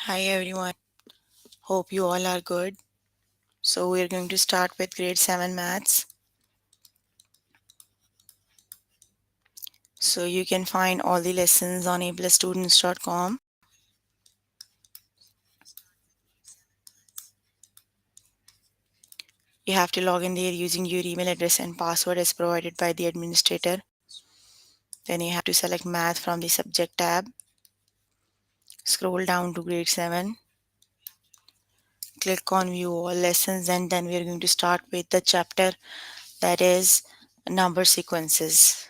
Hi everyone, hope you all are good. So we're going to start with grade 7 maths. So you can find all the lessons on ablestudents.com. You have to log in there using your email address and password as provided by the administrator. Then you have to select math from the subject tab. Scroll down to grade 7. Click on view all lessons and then we're going to start with the chapter that is number sequences.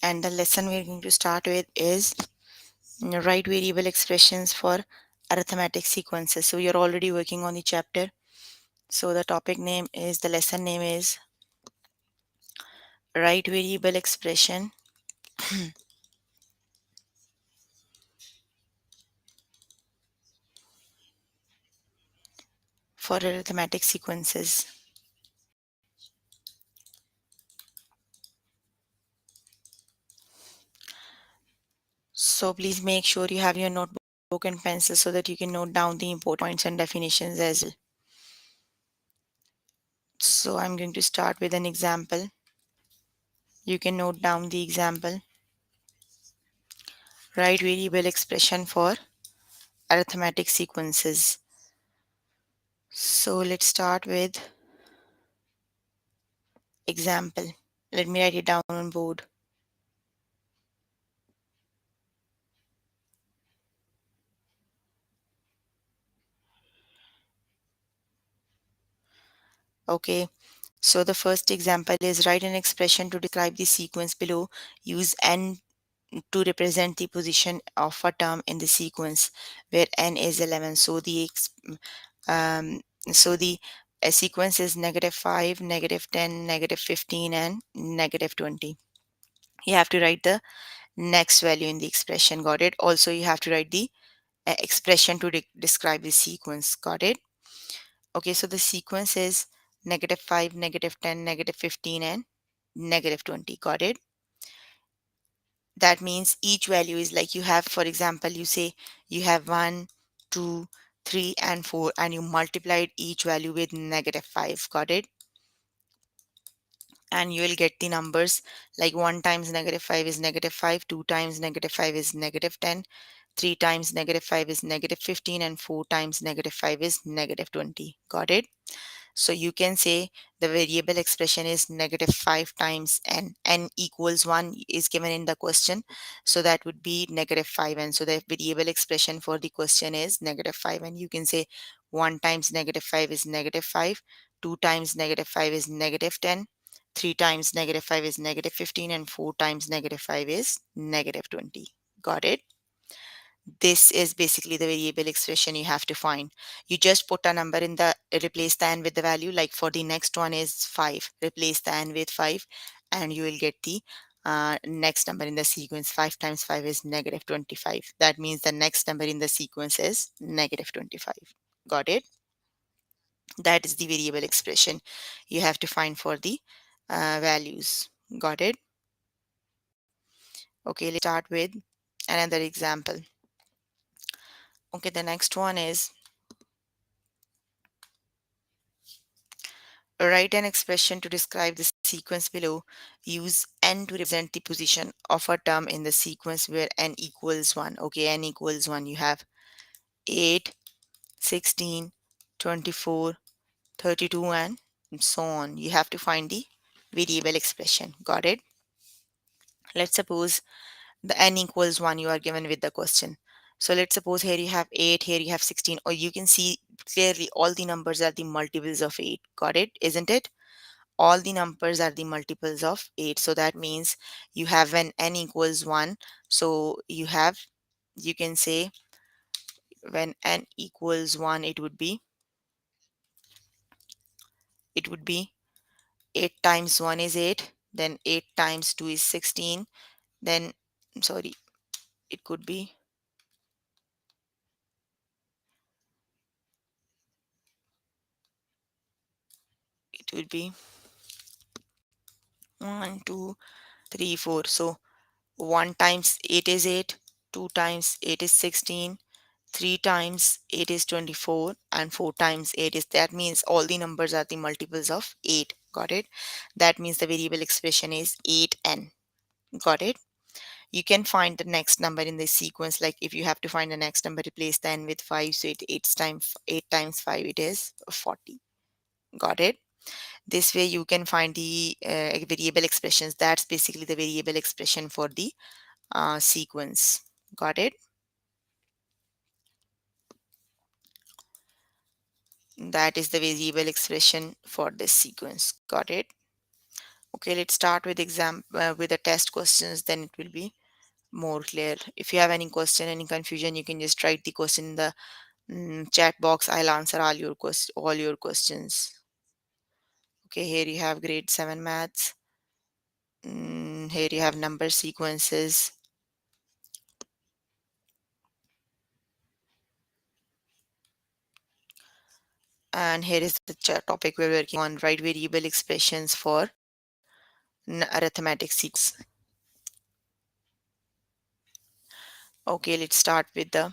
And the lesson we're going to start with is write variable expressions for arithmetic sequences. So you're already working on the chapter. So the topic name is, the lesson name is write variable expression for arithmetic sequences. So please make sure you have your notebook and pencil so that you can note down the important points and definitions as well. So I'm going to start with an example. You can note down the example. Write variable expression for arithmetic sequences. So let's start with example. Let me write it down on board. Okay, so the first example is, write an expression to describe the sequence below. Use n to represent the position of a term in the sequence where n is 11. Um, so the sequence is -5, -10, -15, and -20. You have to write the next value in the expression. Got it? Also, you have to write the expression to describe the sequence. Got it? Okay, so the sequence is -5, -10, -15, and -20. Got it? That means each value is like, you have, for example, you say you have 1, 2, 3, and 4, and you multiplied each value with -5. Got it? And you will get the numbers like 1 times -5 is -5, 2 times -5 is -10, 3 times -5 is -15, and 4 times -5 is -20. Got it? So you can say the variable expression is -5 times n equals 1 is given in the question. So that would be -5. And so the variable expression for the question is -5. And you can say 1 times -5 is -5, 2 times -5 is -10, 3 times -5 is -15, and 4 times -5 is -20. Got it? This is basically the variable expression you have to find. You just put a number in the, replace the n with the value. Like for the next one is 5, replace the n with 5, and you will get the next number in the sequence. 5 times 5 is -25. That means the next number in the sequence is -25. Got it? That is the variable expression you have to find for the values. Got it? Okay, let's start with another example. Okay, the next one is, write an expression to describe the sequence below. Use n to represent the position of a term in the sequence where n equals 1. Okay, n equals 1. You have 8, 16, 24, 32, and so on. You have to find the variable expression. Got it? Let's suppose the n equals 1 you are given with the question. So let's suppose here you have 8, here you have 16, or you can see clearly all the numbers are the multiples of 8. Got it? Isn't it? All the numbers are the multiples of 8. So that means you have when n equals 1. So you can say when n equals 1, it would be 8 times 1 is 8, then 8 times 2 is 16, then, sorry, it could be, it would be 1, 2, 3, 4. So 1 times 8 is 8, 2 times 8 is 16, 3 times 8 is 24, and 4 times 8 is, that means all the numbers are the multiples of 8. Got it? That means the variable expression is 8n. Got it? You can find the next number in this sequence. Like if you have to find the next number, replace the n with 5. So 8 times 5, it is 40. Got it? This way you can find the variable expressions. That's basically the variable expression for the sequence. Got it? That is the variable expression for this sequence. Got it? Okay, let's start with with the test questions, then it will be more clear. If you have any question, any confusion, you can just write the question in the chat box. I'll answer all your questions. Okay, here you have grade 7 maths. Here you have number sequences. And here is the topic we're working on, write variable expressions for arithmetic sequence. Okay, let's start with the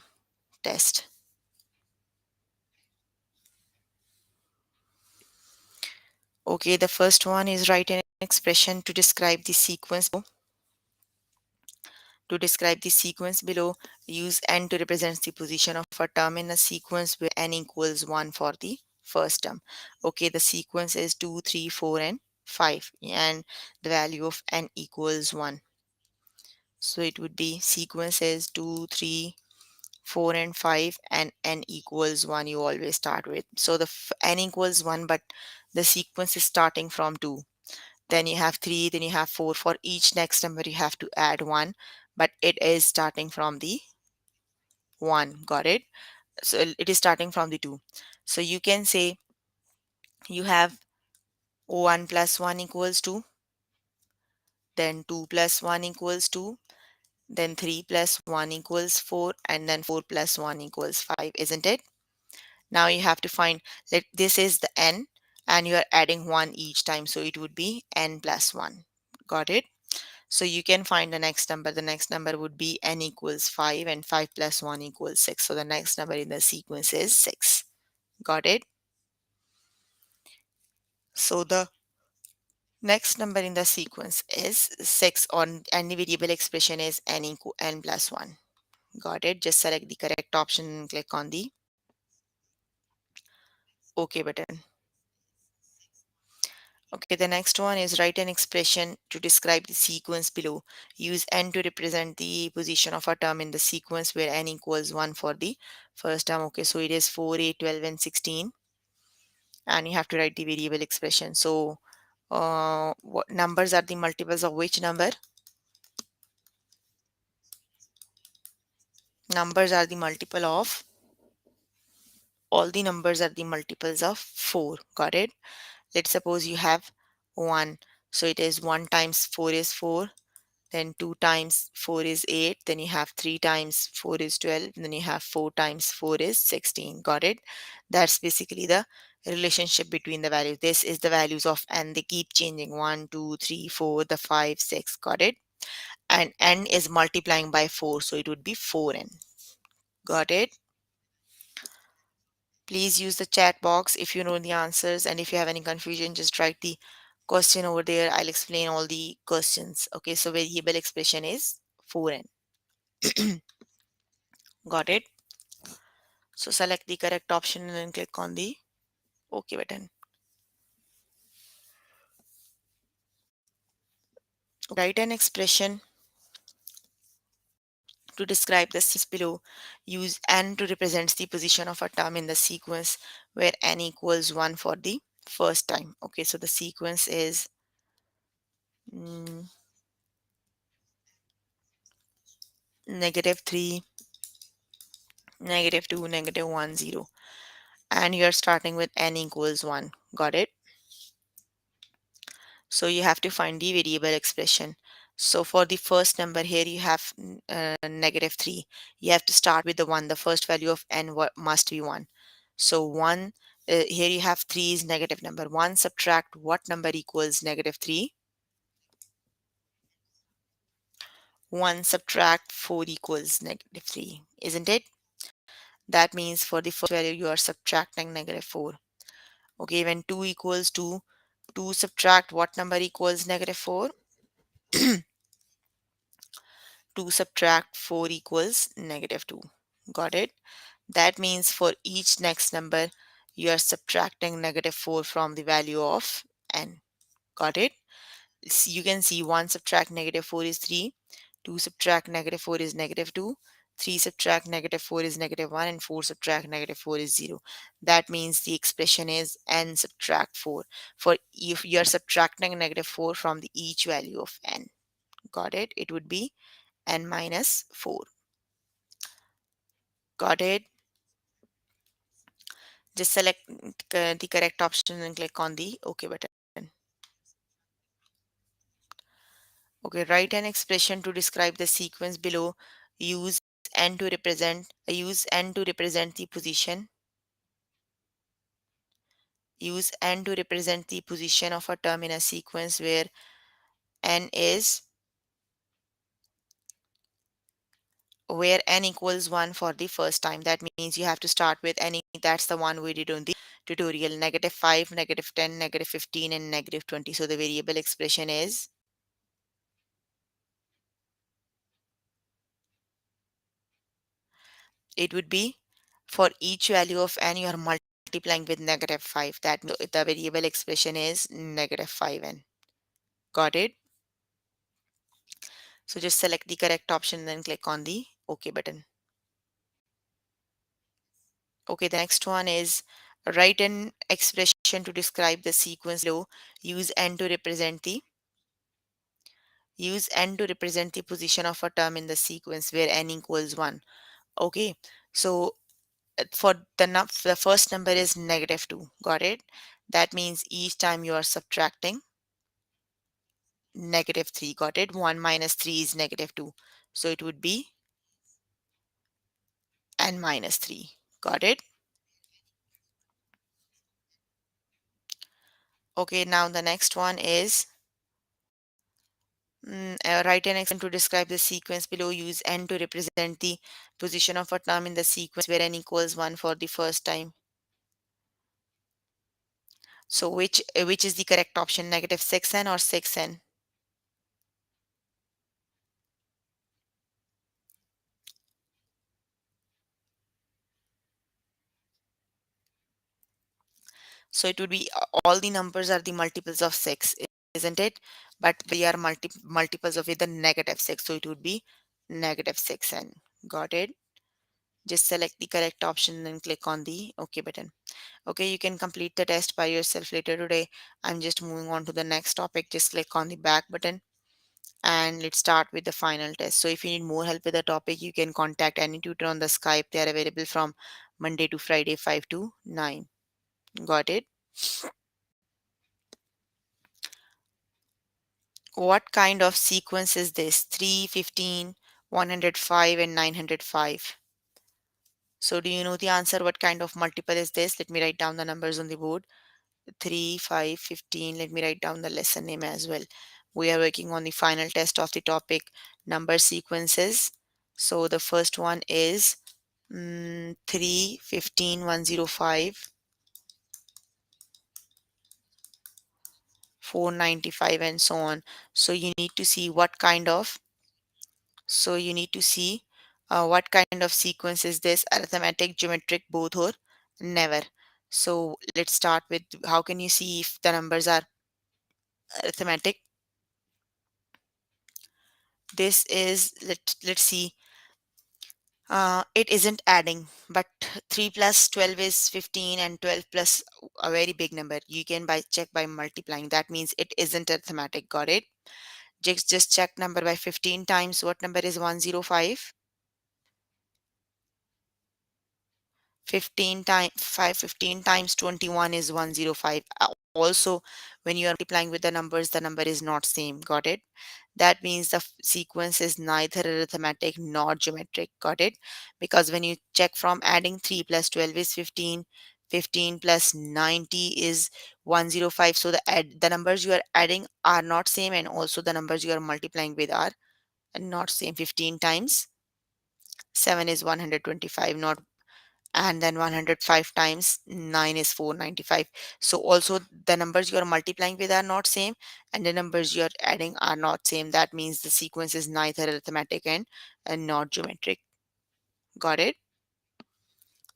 test. Okay, the first one is write an expression to describe the sequence. To describe the sequence below, use n to represent the position of a term in a sequence where n equals 1 for the first term. Okay, the sequence is 2, 3, 4, and 5, and the value of n equals 1. So it would be sequence is 2, 3, 4, and 5, and n equals 1 you always start with. So the n equals 1, but the sequence is starting from 2. Then you have 3, then you have 4. For each next number you have to add 1, but it is starting from the 1. Got it? So it is starting from the 2. So you can say you have 1 plus 1 equals 2, then 2 plus 1 equals 2, then 3 plus 1 equals 4, and then 4 plus 1 equals 5, isn't it? Now you have to find that this is the n, and you are adding 1 each time, so it would be n plus 1. Got it? So you can find the next number. The next number would be n equals 5, and 5 plus 1 equals 6. So the next number in the sequence is 6. Got it? So the next number in the sequence is 6, or any variable expression is n plus 1. Got it? Just select the correct option and click on the OK button. Okay, the next one is write an expression to describe the sequence below. Use n to represent the position of a term in the sequence where n equals 1 for the first term. Okay, so it is 4, 8, 12, and 16. And you have to write the variable expression. So what numbers are the multiples of which number? Numbers are the multiple of, all the numbers are the multiples of 4. Got it? Let's suppose you have 1. So it is 1 times 4 is 4. Then 2 times 4 is 8. Then you have 3 times 4 is 12. Then you have 4 times 4 is 16. Got it? That's basically the relationship between the values. This is the values of n. They keep changing. 1, 2, 3, 4, the 5, 6. Got it? And n is multiplying by 4. So it would be 4n. Got it? Please use the chat box if you know the answers. And if you have any confusion, just write the question over there. I'll explain all the questions. Okay, so variable expression is 4n. Got it? So select the correct option and then click on the OK button. Write an expression to describe the sequence below. Use n to represent the position of a term in the sequence where n equals 1 for the first time. Okay, so the sequence is -3, -2, -1, 0. And you are starting with n equals 1. Got it? So you have to find the variable expression. So for the first number here, you have -3. You have to start with the 1. The first value of n must be 1. So 1, here you have 3 is negative number. 1 subtract what number equals -3? 1 subtract 4 equals negative 3, isn't it? That means for the first value you are subtracting negative 4. Okay, when 2 equals 2, 2 subtract what number equals negative 4? 2 subtract 4 equals negative 2. Got it? That means for each next number, you are subtracting negative 4 from the value of n. Got it? You can see 1 subtract negative 4 is 3, 2 subtract negative 4 is negative 2, 3 subtract negative 4 is negative 1, and 4 subtract negative 4 is 0. That means the expression is n subtract 4. For if you are subtracting negative 4 from the each value of n. Got it? It would be n minus 4. Got it? Just select the correct option and click on the OK button. Okay, write an expression to describe the sequence below. Use n to represent the position. Use n to represent the position of a term in a sequence where n equals 1 for the first time. That means you have to start with any. That's the one we did on the tutorial. Negative 5, negative 10, negative 15, and negative 20. So the variable expression is, it would be, for each value of n you are multiplying with negative 5. That means the variable expression is negative 5n. Got it? So just select the correct option and then click on the OK button. Okay, the next one is write an expression to describe the sequence below. Use n to represent the position of a term in the sequence where n equals 1. Okay, so for the first number is negative 2. Got it? That means each time you are subtracting negative 3. Got it? 1 minus 3 is negative 2. So it would be n minus 3. Got it? Okay, now the next one is write an expression to describe the sequence below. Use n to represent the position of a term in the sequence where n equals 1 for the first time. So which is the correct option? Negative 6n or 6n? So it would be all the numbers are the multiples of 6, isn't it? But they are multiples of either negative 6. So it would be negative 6n. Got it? Just select the correct option and click on the OK button. Okay, you can complete the test by yourself later today. I'm just moving on to the next topic. Just click on the back button and let's start with the final test. So if you need more help with the topic, you can contact any tutor on the Skype. They are available from Monday to Friday, 5 to 9. Got it? What kind of sequence is this? 3, 15, 105, and 905. So do you know the answer? What kind of multiple is this? Let me write down the numbers on the board. 3, 5, 15. Let me write down the lesson name as well. We are working on the final test of the topic number sequences. So the first one is 3, 15, 105, 495, and so on. So you need to see what kind of what kind of sequence is this: arithmetic, geometric, both, or never. So let's start with, how can you see if the numbers are arithmetic? This is, let's see, it isn't adding, but 3 plus 12 is 15, and 12 plus a very big number. You can check by multiplying. That means it isn't arithmetic. Got it? Just check number by 15 times. What number is 105? 15 times 21 is 105. Also, when you are multiplying with the numbers, the number is not same. Got it? That means the sequence is neither arithmetic nor geometric. Got it? Because when you check from adding, 3 plus 12 is 15, 15 plus 90 is 105. So the numbers you are adding are not same, and also the numbers you are multiplying with are not same. 15 times 7 is 125, not. And then 105 times 9 is 495. So also the numbers you are multiplying with are not same, and the numbers you are adding are not same. That means the sequence is neither arithmetic and not geometric. Got it?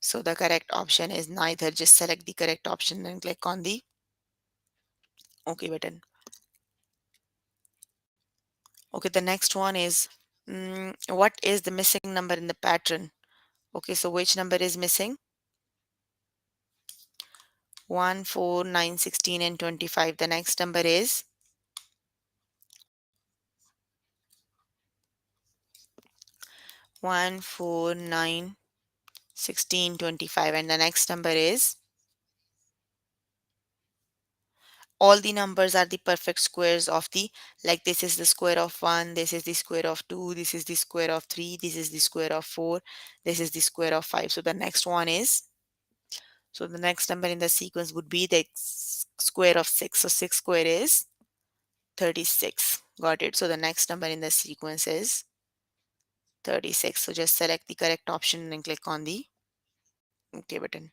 So the correct option is neither. Just select the correct option and click on the OK button. Okay, the next one is what is the missing number in the pattern? Okay, so which number is missing? 1, 4, 9, 16, and 25. The next number is 1, 4, 9, 16, 25. And the next number is, all the numbers are the perfect squares of the, like this is the square of 1, this is the square of 2, this is the square of 3, this is the square of 4, this is the square of 5. So the next one is, so the next number in the sequence would be the square of 6. So 6 square is 36. Got it? So the next number in the sequence is 36. So just select the correct option and click on the OK button.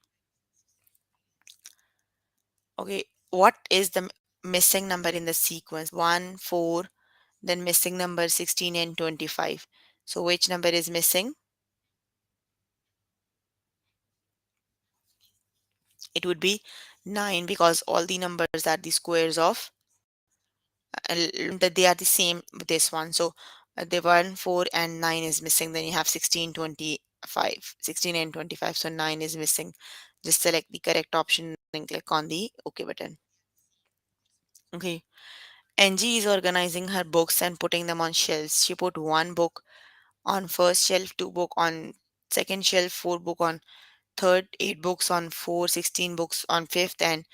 Okay, what is the missing number in the sequence? 1, 4, then missing number 16 and 25. So which number is missing? It would be 9, because all the numbers are the squares of that they are the same with this one. So the 1, 4, and 9 is missing. Then you have 16, 25, 16 and 25. So 9 is missing. Just select the correct option and click on the OK button. Okay. Angie is organizing her books and putting them on shelves. She put one book on first shelf, two book on second shelf, four book on third, eight books on four, 16 books on fifth, and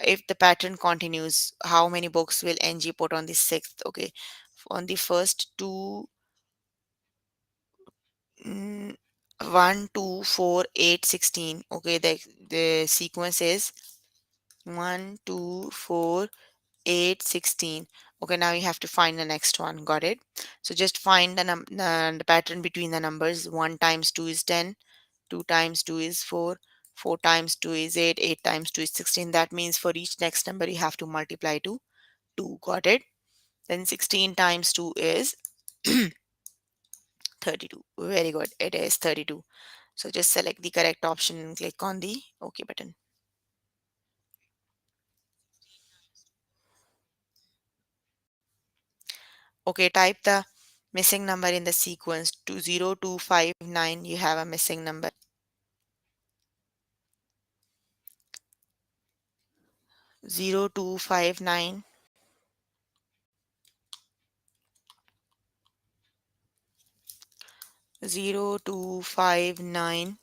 if the pattern continues, how many books will Angie put on the sixth? Okay, on the first two, mm, 1, 2, 4, 8, 16. Okay, the sequence is 1, 2, 4, 8, 16. Okay, now you have to find the next one. Got it? So just find the pattern between the numbers. 1 times 2 is 10, 2 times 2 is 4, 4 times 2 is 8, 8 times 2 is 16. That means for each next number you have to multiply to 2. Got it? Then 16 times 2 is 32. Very good. It is 32. So just select the correct option and click on the OK button. Okay, type the missing number in the sequence. 20259, you have a missing number. 0259, 0259.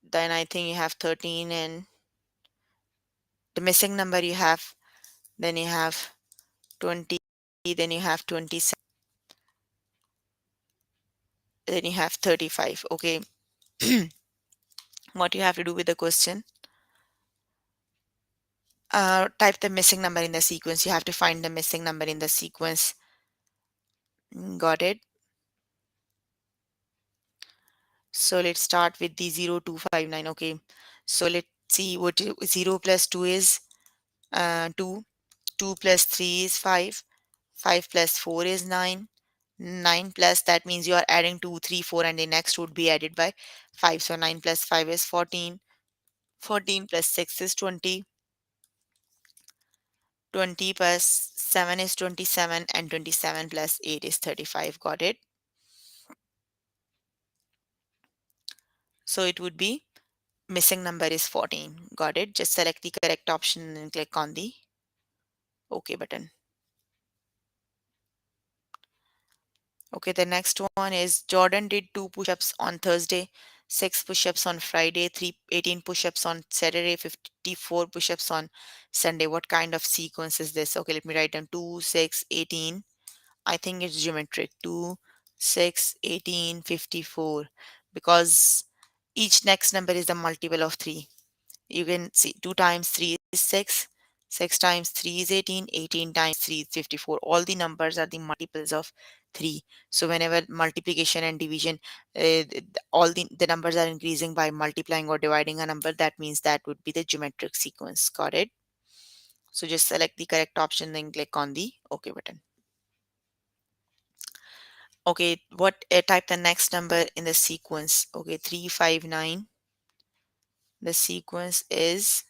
Then I think you have 13, and the missing number you have, then you have 20, then you have 27, then you have 35. Okay, what you have to do with the question? Type the missing number in the sequence. You have to find the missing number in the sequence. Got it? So let's start with the 0259. Okay, so let's see what 0 plus 2 is 2, 2 plus 3 is 5, 5 plus 4 is 9, 9 plus, that means you are adding 2, 3, 4, and the next would be added by 5. So 9 plus 5 is 14, 14 plus 6 is 20, 20 plus 7 is 27, and 27 plus 8 is 35. Got it? So it would be missing number is 14. Got it? Just select the correct option and click on the OK button. Okay, the next one is Jordan did 2 push-ups on Thursday, 6 push-ups on Friday, 18 push-ups on Saturday, 54 push-ups on Sunday. What kind of sequence is this? Okay, let me write down 2, 6, 18. I think it's geometric. 2, 6, 18, 54. Because each next number is the multiple of 3. You can see 2 times 3 is 6. 6 times 3 is 18. 18 times 3 is 54. All the numbers are the multiples of 3. So whenever multiplication and division, all the numbers are increasing by multiplying or dividing a number, that means that would be the geometric sequence. Got it? So just select the correct option, then click on the OK button. Okay, what type the next number in the sequence? Okay, 359. The sequence is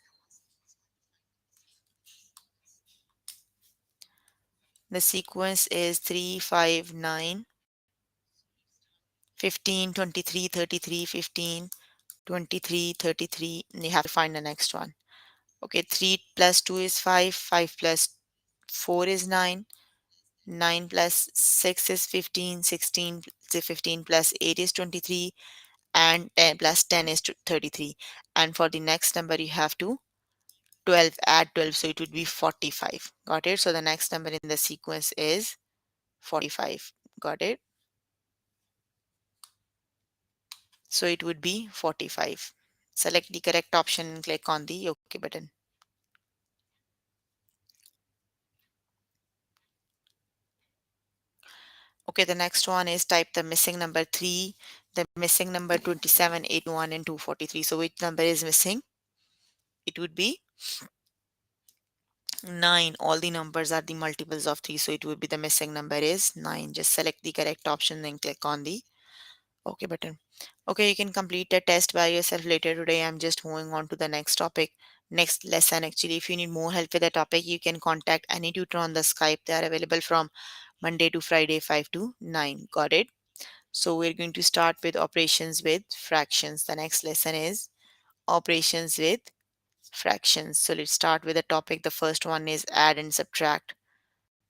the sequence is 3, 5, 9, 15, 23, 33, 15, 23, 33. And you have to find the next one. Okay, 3 plus 2 is 5, 5 plus 4 is 9, 9 plus 6 is 15, 16, 15 plus 8 is 23, and 10 plus 10 is 33. And for the next number, you have to 12, add 12, so it would be 45. Got it? So the next number in the sequence is 45. Got it? So it would be 45. Select the correct option and click on the OK button. Okay, the next one is type the missing number 3, the missing number 27, 81, and 243. So which number is missing? It would be 9. All the numbers are the multiples of 3, so it would be the missing number is 9. Just select the correct option, then click on the OK button. Okay, you can complete the test by yourself later today. I'm just moving on to the next topic, next lesson. Actually, if you need more help with the topic, you can contact any tutor on the Skype. They are available from Monday to Friday, 5 to 9. Got it? So we're going to start with operations with fractions. The next lesson is operations with fractions. So let's start with the topic. The first one is add and subtract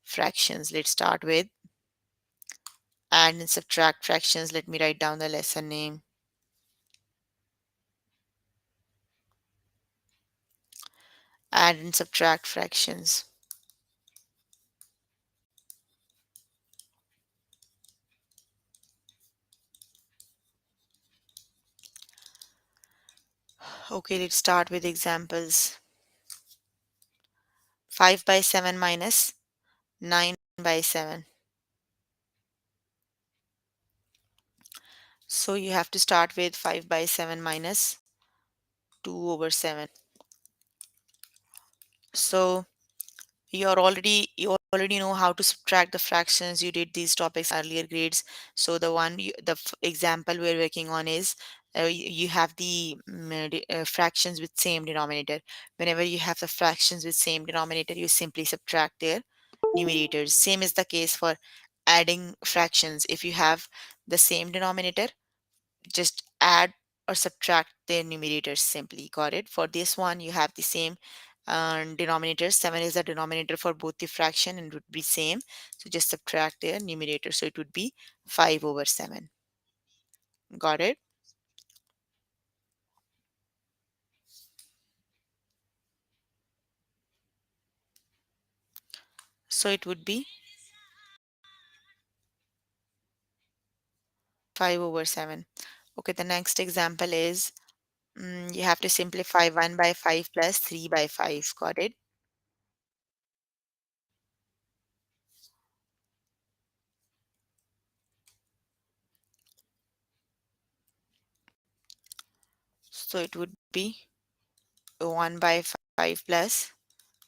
fractions. Let's start with add and subtract fractions. Let me write down the lesson name. Add and subtract fractions. Okay, let's start with examples. 5 by 7 minus 9 by 7. So you have to start with 5 by 7 minus 2 over 7. So you already know how to subtract the fractions. You did these topics earlier grades. So the example we're working on is you have the fractions with same denominator. Whenever you have the fractions with same denominator, you simply subtract their numerators. Same is the case for adding fractions. If you have the same denominator, just add or subtract their numerators simply. Got it? For this one, you have the same denominator. 7 is the denominator for both the fraction and would be same. So just subtract their numerator. So it would be 5 over 7. Got it? So it would be 5 over 7. Okay, the next example is you have to simplify 1 by 5 plus 3 by 5. Got it? So it would be 1 by 5 plus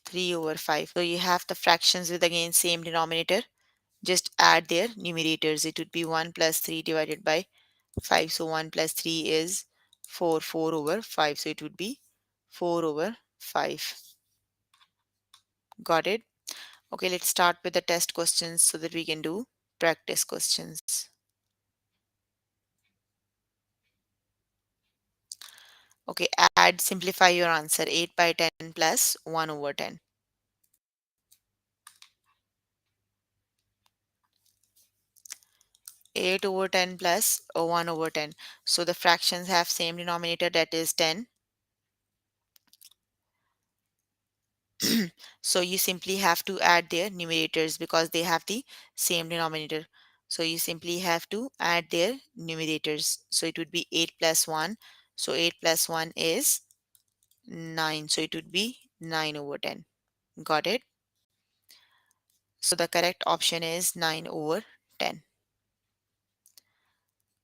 3 over 5. So you have the fractions with again same denominator. Just add their numerators. It would be 1 plus 3 divided by 5. So 1 plus 3 is 4, 4 over 5. So it would be 4 over 5. Got it? Okay, let's start with the test questions so that we can do practice questions. Okay, add, simplify your answer. 8 by 10 plus 1 over 10. 8 over 10 plus 1 over 10. So the fractions have same denominator, that is 10. So you simply have to add their numerators because they have the same denominator. So you simply have to add their numerators. So it would be 8 plus 1. So 8 plus 1 is 9. So it would be 9 over 10. Got it? So the correct option is 9 over 10.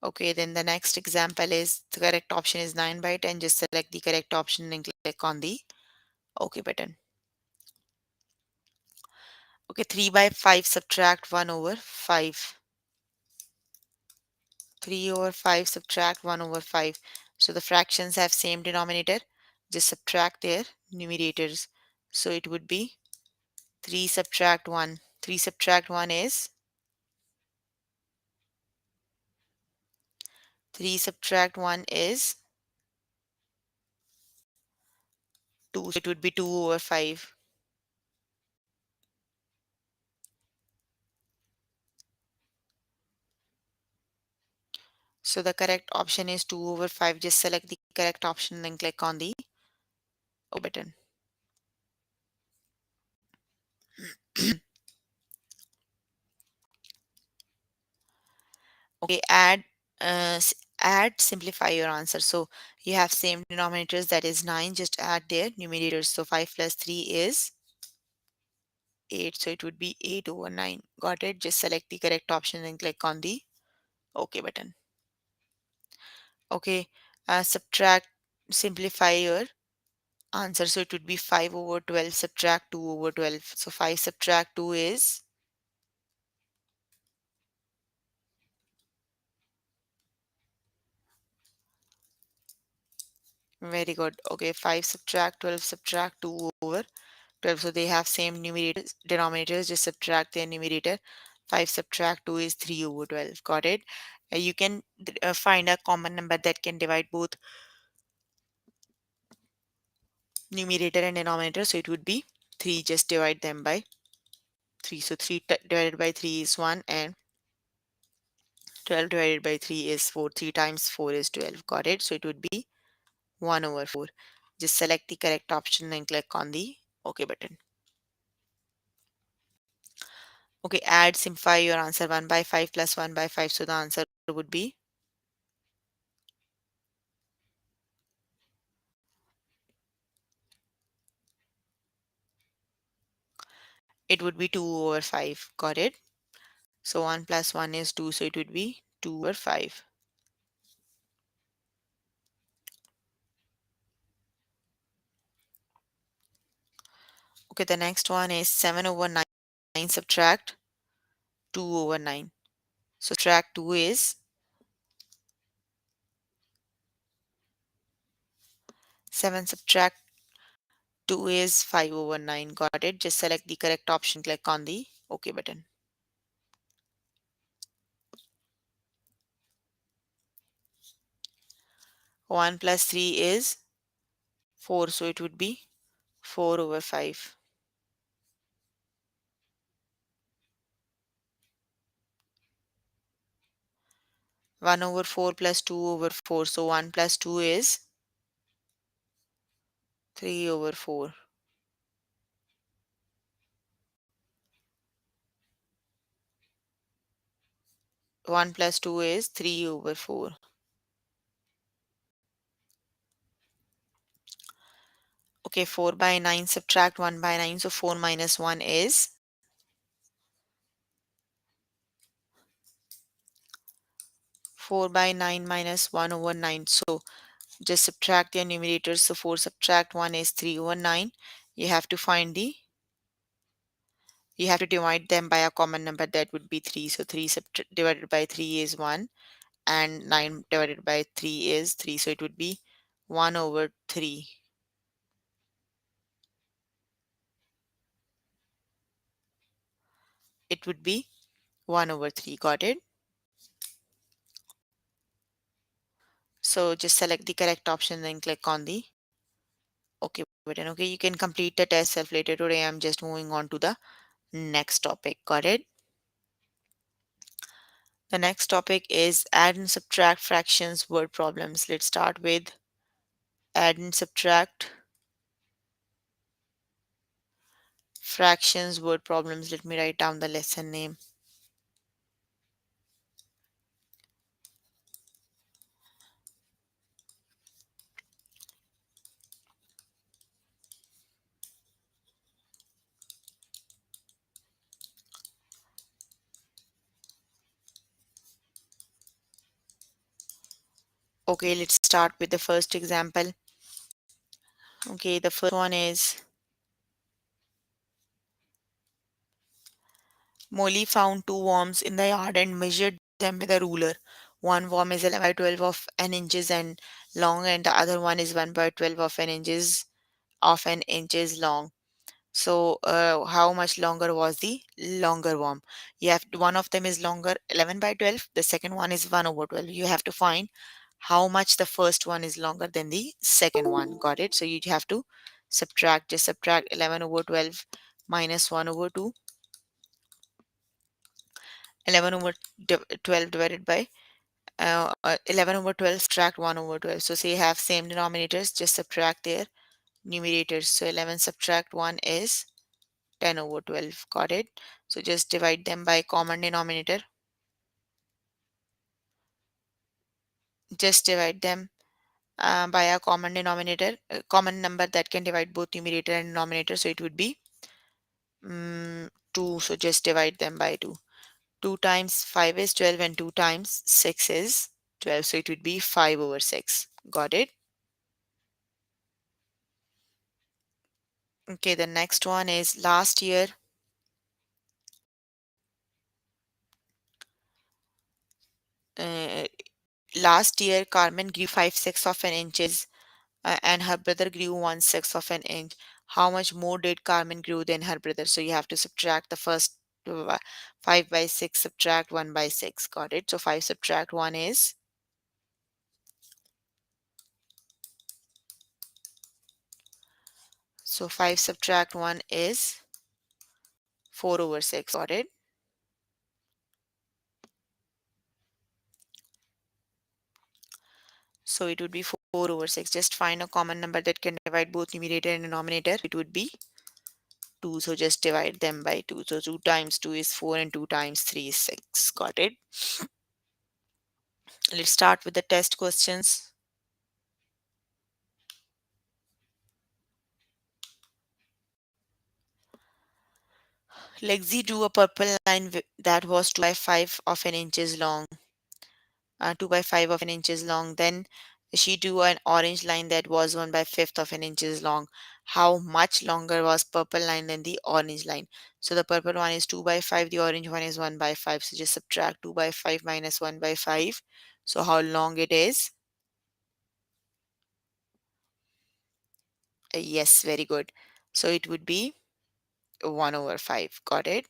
Okay, then the next example is the correct option is 9 by 10. Just select the correct option and click on the OK button. Okay, 3 by 5 subtract 1 over 5. 3 over 5 subtract 1 over 5. So the fractions have same denominator. Just subtract their numerators. So it would be 3 subtract 1. 3 subtract 1 is 3 subtract 1 is 2. So it would be 2 over 5. So the correct option is 2 over 5. Just select the correct option and click on the O button. Okay, add, simplify your answer. So you have same denominators, that is 9. Just add their numerators. So 5 plus 3 is 8. So it would be 8 over 9. Got it? Just select the correct option and click on the OK button. Okay, subtract, simplify your answer. So it would be 5 over 12 subtract 2 over 12. So 5 subtract 2 is very good. Okay, 5 subtract 12 subtract 2 over 12. So they have same numerators, denominators. Just subtract their numerator. 5 subtract 2 is 3 over 12. Got it? You can find a common number that can divide both numerator and denominator. So it would be 3. Just divide them by 3. So 3 divided by 3 is 1 and 12 divided by 3 is 4. 3 times 4 is 12. Got it? So it would be 1 over 4. Just select the correct option and click on the OK button. Okay, add, simplify your answer. 1 by 5 plus 1 by 5. So the answer would be it would be 2 over 5. Got it? So 1 plus 1 is 2. So it would be 2 over 5. Okay, the next one is 7 over 9. Subtract 2 over 9. So subtract 2 is 7 subtract 2 is 5 over 9. Got it? Just select the correct option, click on the OK button. One plus 3 is 4. So it would be 4 over 5. 1 over 4 plus 2 over 4. So 1 plus 2 is 3 over 4. 1 plus 2 is 3 over 4. Okay, 4 by 9 subtract 1 by 9. So 4 minus 1 is 4 by 9 minus 1 over 9. So just subtract their numerators. So 4 subtract 1 is 3 over 9. You have to find the, you have to divide them by a common number, that would be 3. So 3 divided by 3 is 1 and 9 divided by 3 is 3. So it would be 1 over 3. It would be 1 over 3. Got it? So just select the correct option then click on the OK button. Okay, you can complete the test self later. Today I'm just moving on to the next topic. Got it? The next topic is add and subtract fractions word problems. Let's start with add and subtract fractions word problems. Let me write down the lesson name. Okay, let's start with the first example. Okay, the first one is Molly found two worms in the yard and measured them with a ruler. One worm is 11 by 12 of an inches and long, and the other one is 1 by 12 of an inches long. So, how much longer was the longer worm? You have one of them is longer 11 by 12. The second one is 1 over 12. You have to find how much the first one is longer than the second one. Got it? So you have to subtract. Just subtract 11 over 12 minus 1 over 2. 11 over 12 divided by 11 over 12 subtract 1 over 12. So say you have same denominators, just subtract their numerators. So 11 subtract 1 is 10 over 12. Got it? So just divide them by common denominator. Just divide them by a common denominator, a common number that can divide both numerator and denominator. So it would be 2. So just divide them by 2. 2 times 5 is 12 and 2 times 6 is 12. So it would be 5 over 6. Got it? Okay, the next one is uh, last year Carmen grew 5/6 of an inches and her brother grew 1/6 of an inch. How much more did Carmen grow than her brother? So you have to subtract the first 5 by 6, subtract 1 by 6. Got it? So 5 subtract 1 is, so 5 subtract 1 is 4 over 6. Got it? So it would be 4 over 6. Just find a common number that can divide both numerator and denominator. It would be 2. So just divide them by 2. So 2 times 2 is 4 and 2 times 3 is 6. Got it? Let's start with the test questions. Lexi drew a purple line that was 2 by 5 of an inches long. 2 by 5 of an inches long. Then she drew an orange line that was 1 by 5th of an inches long. How much longer was purple line than the orange line? So the purple one is 2 by 5, the orange one is 1 by 5. So just subtract 2 by 5 minus 1 by 5. So how long it is? Yes, very good. So it would be 1 over 5. Got it?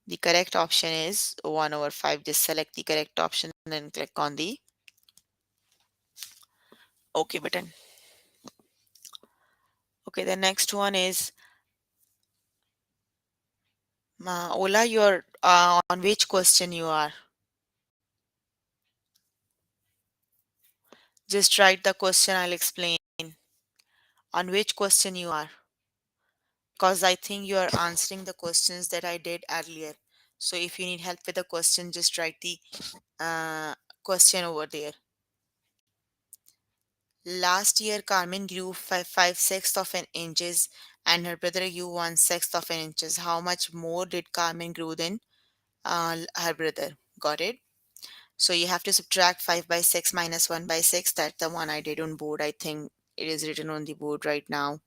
The correct option is 1 over 5. Just select the correct option and then click on the OK button. Okay, the next one is Ola, you're on which question you are? Just write the question, I'll explain. On which question you are? Because I think you are answering the questions that I did earlier. So if you need help with the question, just write the question over there. Last year, Carmen grew 5/6 of an inches and her brother grew 1/6 of an inches. How much more did Carmen grow than her brother? Got it? So you have to subtract 5 by 6 minus 1 by 6. That's the one I did on board. I think it is written on the board right now.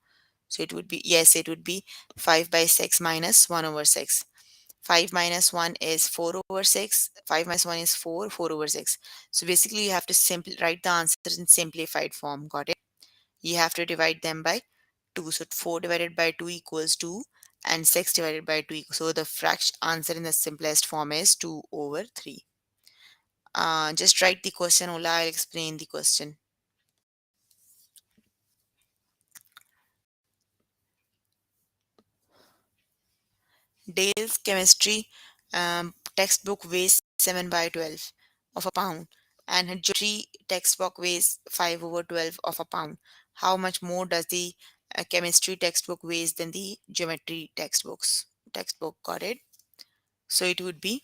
So it would be, yes, it would be 5 by 6 minus 1 over 6. 5 minus 1 is 4 over 6. 5 minus 1 is 4, 4 over 6. So basically you have to simply write the answers in simplified form. Got it? You have to divide them by 2. So 4 divided by 2 equals 2 and 6 divided by 2 equals. So the fraction answer in the simplest form is 2 over 3. Just write the question, Ola. I'll explain the question. Dale's chemistry textbook weighs 7 by 12 of a pound, and her geometry textbook weighs 5 over 12 of a pound. How much more does the chemistry textbook weighs than the geometry textbook? Got it? So it would be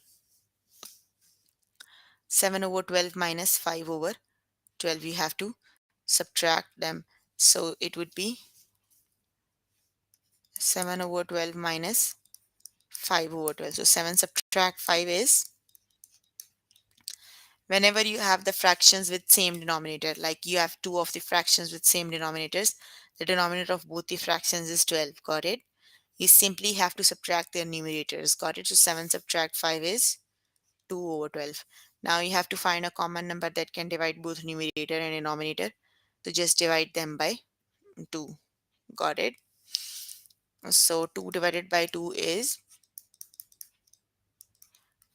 7 over 12 minus 5 over 12. You have to subtract them. So it would be 7 over 12 minus 5 over 12. So 7 subtract 5 is Whenever you have the fractions with same denominator, like you have two of the fractions with same denominators, the denominator of both the fractions is 12. Got it? You simply have to subtract their numerators. Got it? So 7 subtract 5 is 2 over 12. Now you have to find a common number that can divide both numerator and denominator. So just divide them by 2. Got it? So 2 divided by 2 is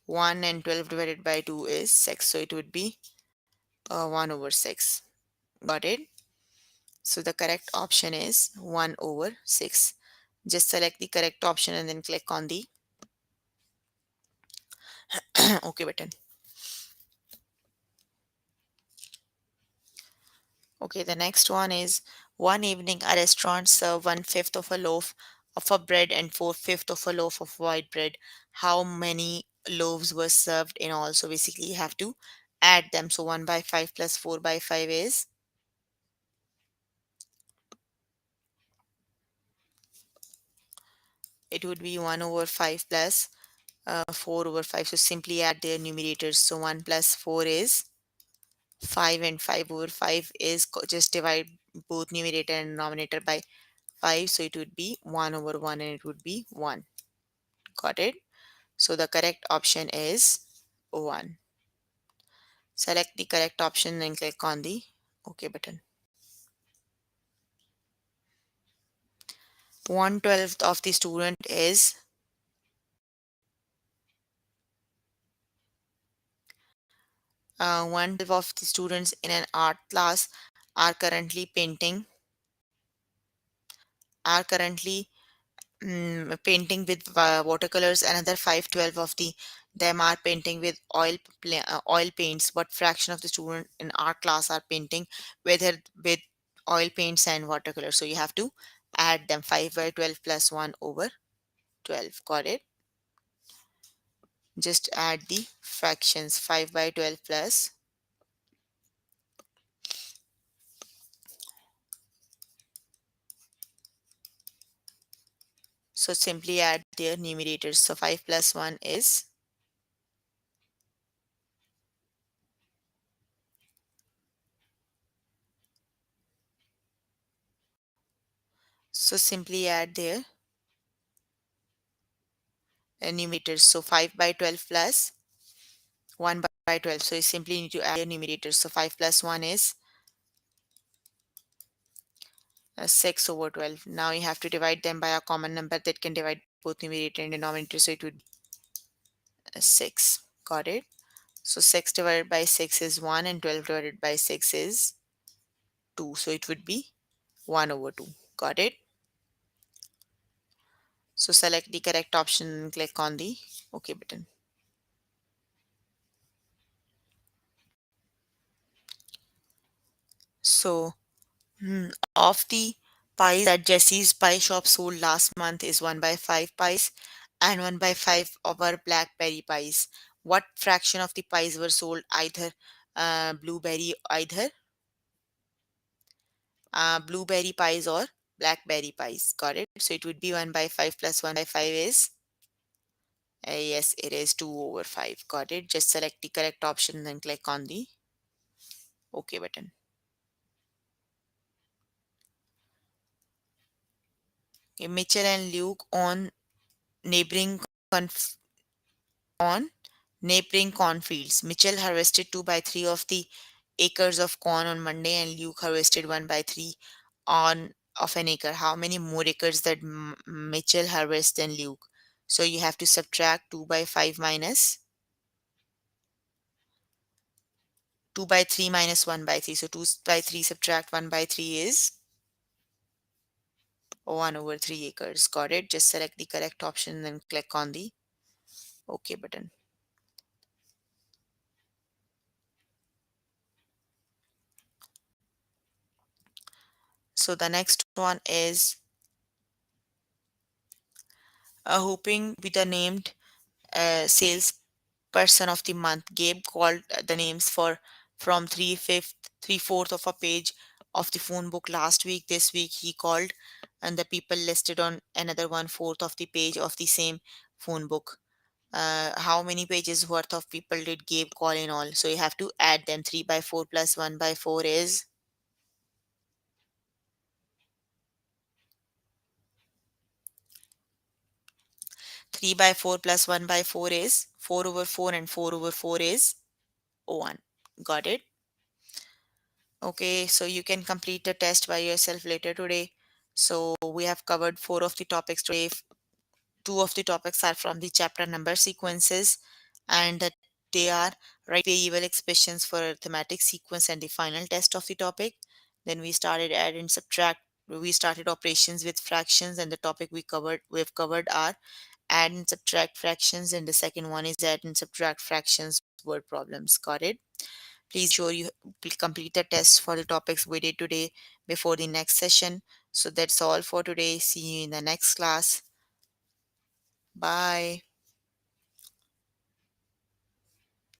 1 and 12 divided by 2 is 6. So it would be 1 over 6. Got it? So the correct option is 1 over 6. Just select the correct option and then click on the OK button. Okay, the next one is one evening a restaurant served 1/5 of a loaf of a bread and 4/5 of a loaf of white bread. How many loaves were served in all? So basically you have to add them. So 1 by 5 plus 4 by 5 is, it would be 1 over 5 plus 4 over 5. So simply add their numerators. So 1 plus 4 is 5 and 5 over 5 is just divide both numerator and denominator by 5. So it would be 1 over 1 and it would be 1. Got it? So the correct option is 1. Select the correct option and click on the OK button. 1/12 of the student is 1/12 of the students in an art class are currently painting painting with watercolors. Another 5/12 of the them are painting with oil paints. What fraction of the student in art class are painting whether with oil paints and watercolors? So you have to add them. 5 by 12 plus 1 over 12. Got it? Just add the fractions. 5 by 12 plus, so simply add their numerators. So 5 plus 1 is, so simply add their numerators. So 5 by 12 plus 1 by 12. So you simply need to add your numerators. So 5 plus 1 is 6 over 12. Now you have to divide them by a common number that can divide both numerator and denominator. So it would be 6. Got it? So 6 divided by 6 is 1 and 12 divided by 6 is 2. So it would be 1 over 2. Got it? So select the correct option and click on the OK button. So of the pies that Jesse's Pie Shop sold last month is 1 by 5 pies and 1 by 5 of our blackberry pies. What fraction of the pies were sold blueberry pies or blackberry pies? Got it? So it would be 1 by 5 plus 1 by 5 is, yes, it is 2 over 5. Got it? Just select the correct option and click on the OK button. Okay, Mitchell and Luke neighboring conf- on neighboring cornfields. Mitchell harvested 2 by 3 of the acres of corn on Monday and Luke harvested 1 by 3 on of an acre. How many more acres did Mitchell harvest than Luke? So you have to subtract 2 by 5 minus 2 by 3 minus 1 by 3. So 2 by 3 subtract 1 by 3 is 1 over 3 acres. Got it? Just select the correct option and then click on the OK button. So the next one is hoping with the named salesperson of the month. Gabe called the names for from 3/4 of a page of the phone book last week. This week he called and the people listed on another 1/4 of the page of the same phone book. how many pages worth of people did gave call in all. So you have to add them. 3 by 4 plus 1 by 4 is 3 by 4 plus 1 by 4 is 4 over 4 and 4 over 4 is 1. Got it? Okay, so you can complete the test by yourself later today. So we have covered 4 of the topics today. Two of the topics are from the chapter number sequences, and that they are right variable expressions for arithmetic sequence and the final test of the topic. Then we started add and subtract. We started operations with fractions, and the topic we've covered are add and subtract fractions, and the second one is add and subtract fractions word problems. Got it? Please sure you complete the test for the topics we did today before the next session. So that's all for today. See you in the next class. Bye.